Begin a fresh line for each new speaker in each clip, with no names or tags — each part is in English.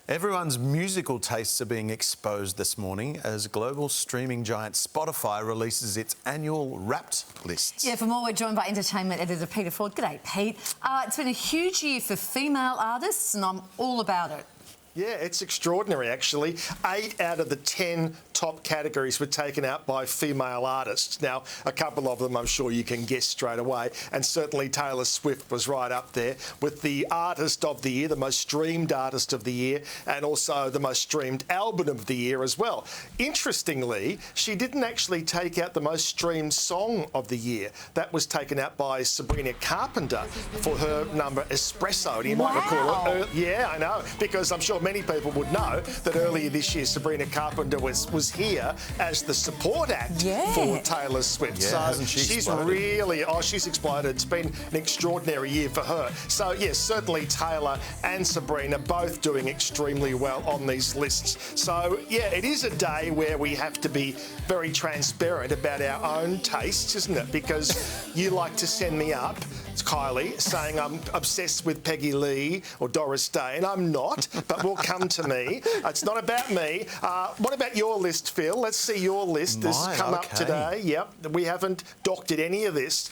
Everyone's musical tastes are being exposed this morning as global streaming giant Spotify releases its annual Wrapped lists.
Yeah, for more, we're joined by entertainment editor Peter Ford. G'day, Pete. It's been a huge year for female artists, and I'm all about it.
Yeah, it's extraordinary, actually. 8 out of the 10 top categories were taken out by female artists. Now, a couple of them I'm sure you can guess straight away, and certainly Taylor Swift was right up there with the Artist of the Year, the most streamed Artist of the Year, and also the most streamed Album of the Year as well. Interestingly, she didn't actually take out the most streamed Song of the Year. That was taken out by Sabrina Carpenter for her number Espresso. And you might recall her, yeah, I know, because I'm sure many people would know that earlier this year Sabrina Carpenter was here as the support act for Taylor Swift.
Yeah,
so she's
exploded?
really, she's exploded. It's been an extraordinary year for her. So yes, certainly Taylor and Sabrina both doing extremely well on these lists. So yeah, it is a day where we have to be very transparent about our own tastes, isn't it? Because you like to send me up, it's Kylie, saying I'm obsessed with Peggy Lee or Doris Day, and I'm not, but will come to me. It's not about me. What about your list, Phil? Let's see your list. This has come up today. Yep, we haven't doctored any of this.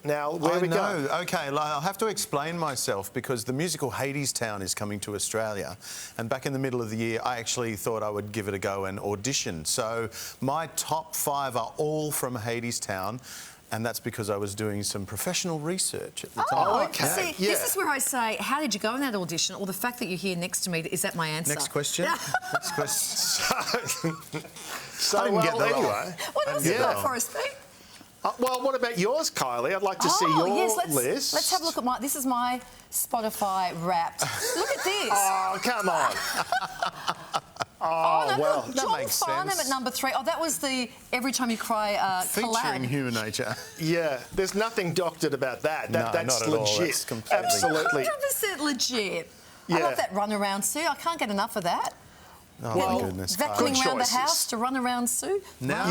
Now, where we go?
OK, I'll have to explain myself because the musical Hadestown is coming to Australia, and back in the middle of the year I actually thought I would give it a go and audition. So my top 5 are all from Hadestown, and that's because I was doing some professional research at the time.
Oh, okay. See, this is where I say, how did you go in that audition? Or the fact that you're here next to me, is that my answer?
Next question. Next question.
So anyway.
What else you got for us, Pete?
Well, what about yours, Kylie? I'd like to see your list.
Let's have a look at this is my Spotify Wrapped. Look at this.
Oh, come on.
Oh, no,
well,
look, John Farnham at number 3. Oh, that was the Every Time You Cry collab.
Featuring Human Nature.
Yeah, there's nothing doctored about that. That's
not at
legit.
all. That's completely...
Absolutely.
100% legit.
Yeah.
I love that runaround Sue. I can't get enough of that.
Oh, my goodness.
Vacuuming around the house to run around Sue.
Now,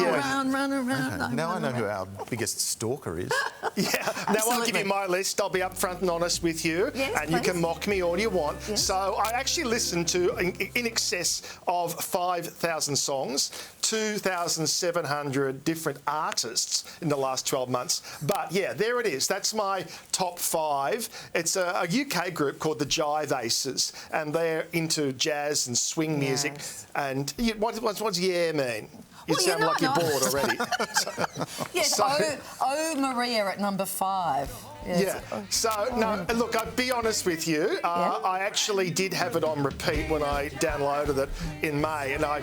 run around.
Okay. Now I know who our biggest stalker is.
Yeah. Now I'll give you my list. I'll be upfront and honest with you, and you can mock me all you want. Yes. So I actually listened to in excess of 5,000 songs, 2,700 different artists in the last 12 months. But yeah, there it is. That's my top 5. It's a UK group called the Jive Aces, and they're into jazz and swing music. And what's yeah mean? You sound like you're bored already.
Yes, Oh Maria at number 5.
No, look, I'll be honest with you. I actually did have it on repeat when I downloaded it in May, and I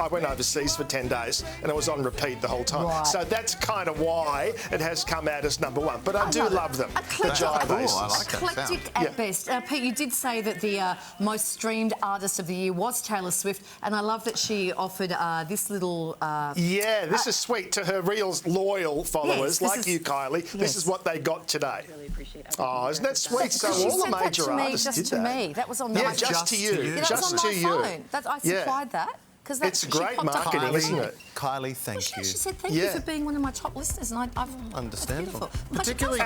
went overseas for 10 days, and it was on repeat the whole time. Right. So that's kind of why it has come out as number 1. But I do love them.
Eclectic at best. Pete, you did say that the most streamed artist of the year was Taylor Swift, and I love that she offered this little...
this is sweet to her real loyal followers, like you, Kylie. This is what they got today.
Really appreciate it.
Oh, isn't that sweet? So all the major artists did that.
That was on
just to you. Just to you.
I supplied that.
It's great marketing, isn't it?
Kylie, thank you.
She said thank you for being one of my top listeners, and I've
understandable.
Particularly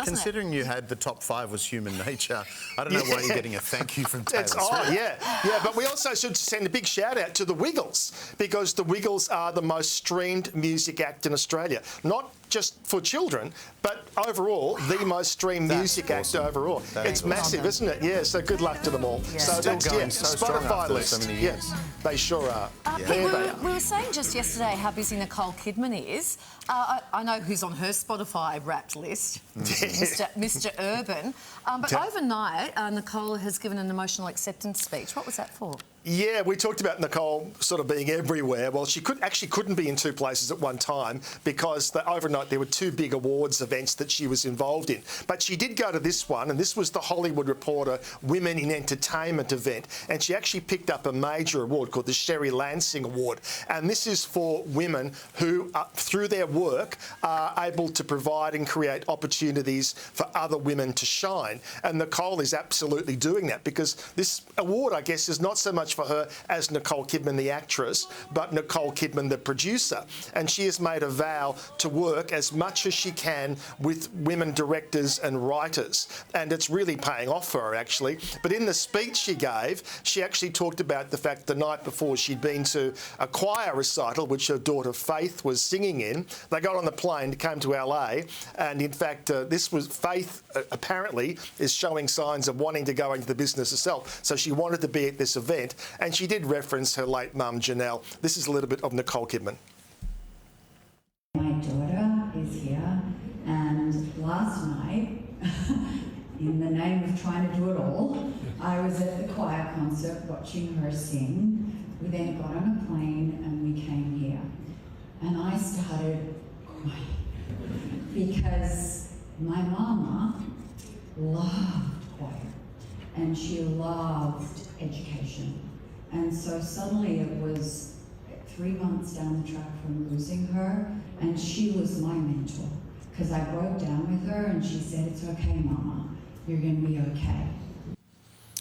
considering you had the top 5 was Human Nature. I don't know why you're getting a thank you from Taylor Swift.
Yeah, but we also should send a big shout out to the Wiggles, because the Wiggles are the most streamed music act in Australia. Not just for children, but overall, the most streamed music act overall. It's massive, isn't it? Yeah, so good luck to them all. So that's Spotify list. Yes, they sure are.
We were saying just yesterday how busy Nicole Kidman is. I know who's on her Spotify Wrapped list, Mr. Urban. But overnight, Nicole has given an emotional acceptance speech. What was that for?
Yeah, we talked about Nicole sort of being everywhere. Well, she couldn't be in 2 places at one time because overnight there were 2 big awards events that she was involved in. But she did go to this one, and this was the Hollywood Reporter Women in Entertainment event, and she actually picked up a major award called the Sherry Lansing Award. And this is for women who, through their work, are able to provide and create opportunities for other women to shine. And Nicole is absolutely doing that, because this award, I guess, is not so much much for her as Nicole Kidman, the actress, but Nicole Kidman, the producer. And she has made a vow to work as much as she can with women directors and writers. And it's really paying off for her, actually. But in the speech she gave, she actually talked about the fact the night before she'd been to a choir recital, which her daughter Faith was singing in. They got on the plane, came to LA, and in fact, this was Faith apparently is showing signs of wanting to go into the business herself. So she wanted to be at this event, and she did reference her late mum, Janelle. This is a little bit of Nicole Kidman.
My daughter is here, and last night, in the name of trying to do it all, I was at the choir concert watching her sing. We then got on a plane and we came here. And I started crying because my mama loved choir and she loved education. And so suddenly it was 3 months down the track from losing her, and she was my mentor. Because I broke down with her and she said, "It's okay, Mama, you're going to be okay."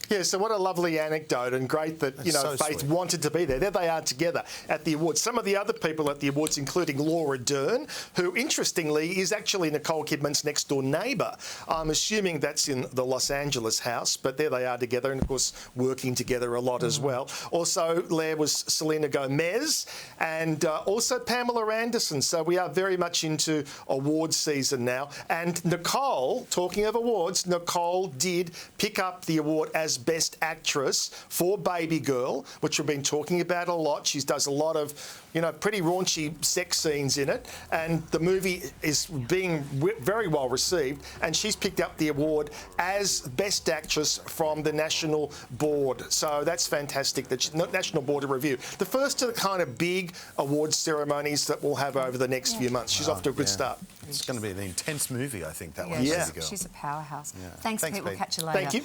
Yeah, so what a lovely anecdote, and great that, you know,
so
Faith
sweet.
wanted to be there. There they are together at the awards. Some of the other people at the awards, including Laura Dern, who, interestingly, is actually Nicole Kidman's next-door neighbour. I'm assuming that's in the Los Angeles house, but there they are together, and, of course, working together a lot as well. Also, there was Selena Gomez and also Pamela Anderson. So we are very much into awards season now. And Nicole, talking of awards, Nicole did pick up the award as Best Actress for Baby Girl, which we've been talking about a lot. She does a lot of, you know, pretty raunchy sex scenes in it, and the movie is being very well received, and she's picked up the award as Best Actress from the National Board. So that's fantastic, the National Board of Review. The first of the kind of big awards ceremonies that we'll have over the next few months. She's off to a good start.
It's going to be an intense movie, I think, that one.
Yeah.
Baby Girl.
She's a powerhouse.
Yeah.
Thanks, Pete. We'll
Pete.
catch you later.
Thank you.